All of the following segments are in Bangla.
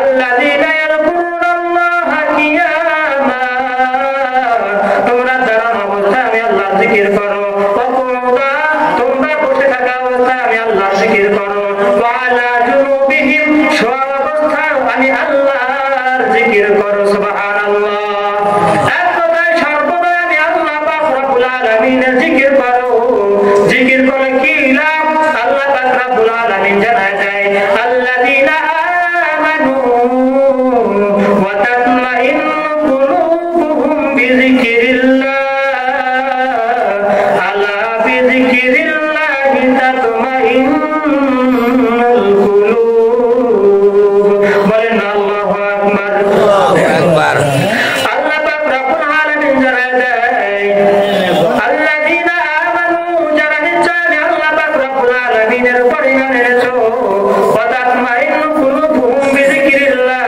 আল্লাযীনা ইয়াযকুরুনাল্লাহা কিয়ামা, তোমরা দাঁড়ানো অবস্থায় আমি আল্লাহর জিকির করো, ওয়া কুউদা, তোমরা বসে থাকা অবস্থায় আমি আল্লাহর জিকির করো, ওয়া আলা জুনুবিহিম, শোয়া অবস্থায় আমি আল্লাহর জিকির করো। সুবহানাল্লাহ। এক কথায় সর্বদা আমি আল্লাহ পাক রব্বুল আলামিনের জিকির করো। জিকির করে কি লাভ? আল্লাহ পাক রব্বুল আলামিন জানায় দেয়, আল্লাযীনা আমানু ওয়া তাতমাইন্নু কুলুবুহুম বিযিকরিল্লাহ, আলা বিযিকরিল্লাহি তাতমাইন্নুল কুলুব। বলেন আল্লাহু আকবার। আল্লাহু আকবার। আল্লাহ পাক রব্বুল আলামিন জানায় দেয়, আল্লাযীনা আমানু, যারা নিশ্চয় আল্লাহ পাক রব্বুল আলামিনের উপর ঈমান এনেছো, ওয়া তাতমাইন্নু কুলুবুহুম বিযিকরিল্লাহ,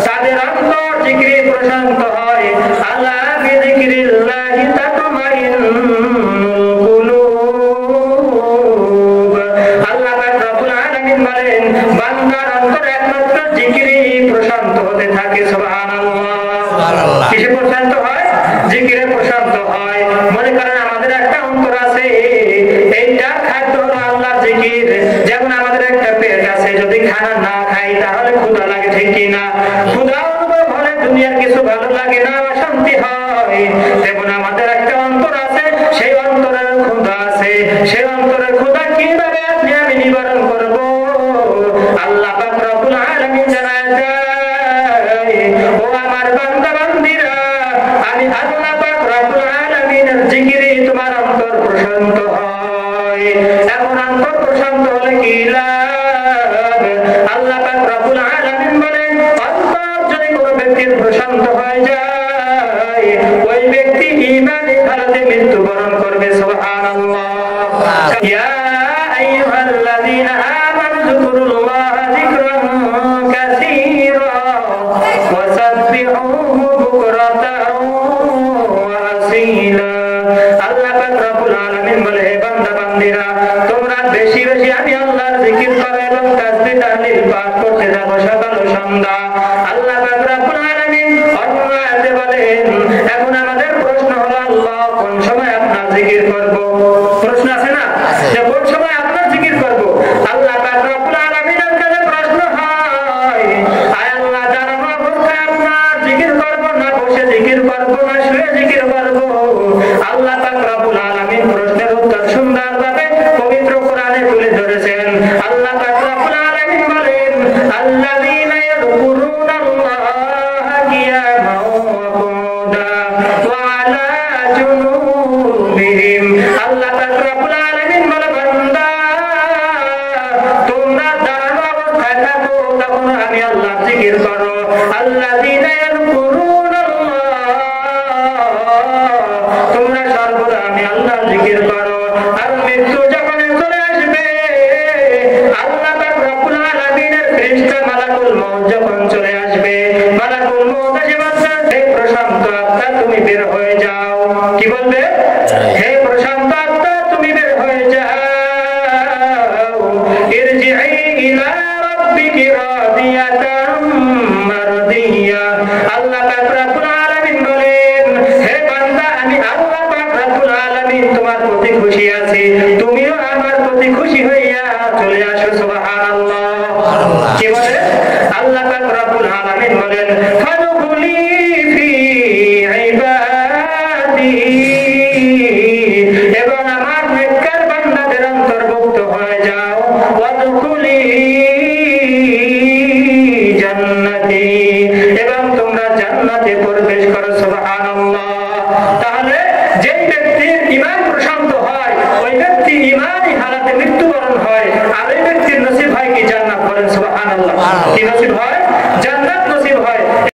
তাদের অন্তর জিকিরে প্রশান্ত হয়। আলা বিযিকরিল্লাহি তাতমাইন্নুল কুলুব। আল্লাহ পাক রব্বুল আলামিন বলেন, বান্দার অন্তর একমাত্র জিকিরে প্রশান্ত হতে থাকে। সুবহানাল্লাহ। কিসে প্রশান্ত হয়? জিকিরে প্রশান্ত হয়। মনে করেন আমাদের একটা অন্তর আছে, এইটা খাদ্য হলো আল্লাহর জিকির। যেমন আমাদের একটা পেট আছে, যদি খানা না খাই তাহলে ক্ষুধা লাগে, ঠিক কি না? ক্ষুধা অনুভব হলে দুনিয়ার কিছু ভালো লাগে না, অশান্তি হয়। তেমন আমাদের একটা অন্তর আছে, সেই অন্তরের ক্ষুধা আছে। সেই অন্তরের ক্ষুধা কিভাবে আপনি আমি নিবারণ করব? আল্লাহ পাক রব্বুল আলামিন জানায় দেয়, ও আমার বান্দা বান্দীরা, আমি আল্লাহ পাক রব্বুল আলামিনের জিকিরে তোমার অন্তর প্রশান্ত হয়। এখন অন্তর প্রশান্ত হলে কি লাভ? আল্লাহ পাক রব্বুল আলামিন বলেন, অন্তর যদি কোনো ব্যক্তির প্রশান্ত হয়ে যায়, ওই ব্যক্তি ঈমানের হালতে মৃত্যুবরণ করবে। সুবহানাল্লাহ। ইয়া আইয়ুহাল্লাযীনা আমানু যকুরুল্লাহা যিকরান কাসীরা ওয়া সাব্বিহুহু বুকরাতান ওয়া আসীলা। আল্লাহ পাক রব্বুল আলামিন বলে, হে বান্দা বান্দীরা, তোমরা বেশি বেশি আমি আল্লাহর জিকির করো এবং তাসবিহ তাহলিল পাঠ করতে থাকো সকাল ও সন্ধ্যা। আল্লাহ পাক রব্বুল আলামিন অন্য আয়াতে বলেন, এখন আমাদের প্রশ্ন হলো, আল্লাহ কোন সময় আপনার জিকির করব? প্রশ্ন আছে না, যে কোন সময় আপনার জিকির করব? আল্লাহ পাক রব্বুল আলামিনের কাছে প্রশ্ন হয়, আয় আল্লাহ, জানানো অবস্থায় আপনার জিকির করব না বসে জিকির করব না শুয়ে জিকির করব? আল্লাহ পাক রব্বুল আলামিন প্রশ্নের উত্তর সুন্দরভাবে পবিত্র কোরআনে তুলে ধরেছেন। আল্লাহ পাক রব্বুল আলামিন বলেন, আল্লাযীনা ইয়াযকুরুনাল্লাহা কিয়ামান ওয়া কুউদান ওয়া আলা জুনুবিহিম। আল্লাহ পাক রব্বুল আলামিন বলে, বান্দা, তোমরা দাঁড়ানো অবস্থায় থাকো, তখন আমি আল্লাহর জিকির করো। আল্লাযীনা ইয়াযকুরুনাল্লাহ, তোমরা সর্বদা আমি আল্লাহর জিকির করো। আর মৃত্যু যখন চলে আসবে, আল্লাহ পাক রব্বুল আলামিনের ফেরেশতা মালাকুল মউত যখন চলে আসবে, মালাকুল মউত এসে বলছে, হে প্রশান্ত আত্মা, তুমি বের হয়ে যাও। কি বলবে? হে প্রশান্ত আত্মা, তুমি বের হয়ে যাও। ইরজিই ইলা রাব্বিকি রাদিয়াতাম মারদিয়া। আল্লাহ পাক রব্বুল আলামিন বলেন, হে বান্দা, আমি আল্লাহ পাক রব্বুল আলামিন তোমার প্রতি খুশি আছি, তুমিও আমার প্রতি খুশি হইয়া চলে আসো। সুবহানাল্লাহ। কি বলে? আল্লাহ পাক রব্বুল আলামিন বলেন, ফাদখুলি ফি ইবাদি, এবং আমার নেককার বান্দাদের অন্তর্ভুক্ত হয়ে যাও। ওয়াদখুলি জান্নাতি, এবং তোমরা জান্নাতে প্রবেশ করো। সুবহানাল্লাহ। তাহলে যেই ব্যক্তির ঈমান প্রশান্ত হয়, ওই ব্যক্তি ঈমানি হালাতে মৃত্যুবরণ হয়, আর ওই ব্যক্তির নসিব হয় কি? জান্নাত। বলেন সুবহানাল্লাহ। কি নসিব হয়? জান্নাত নসিব হয়।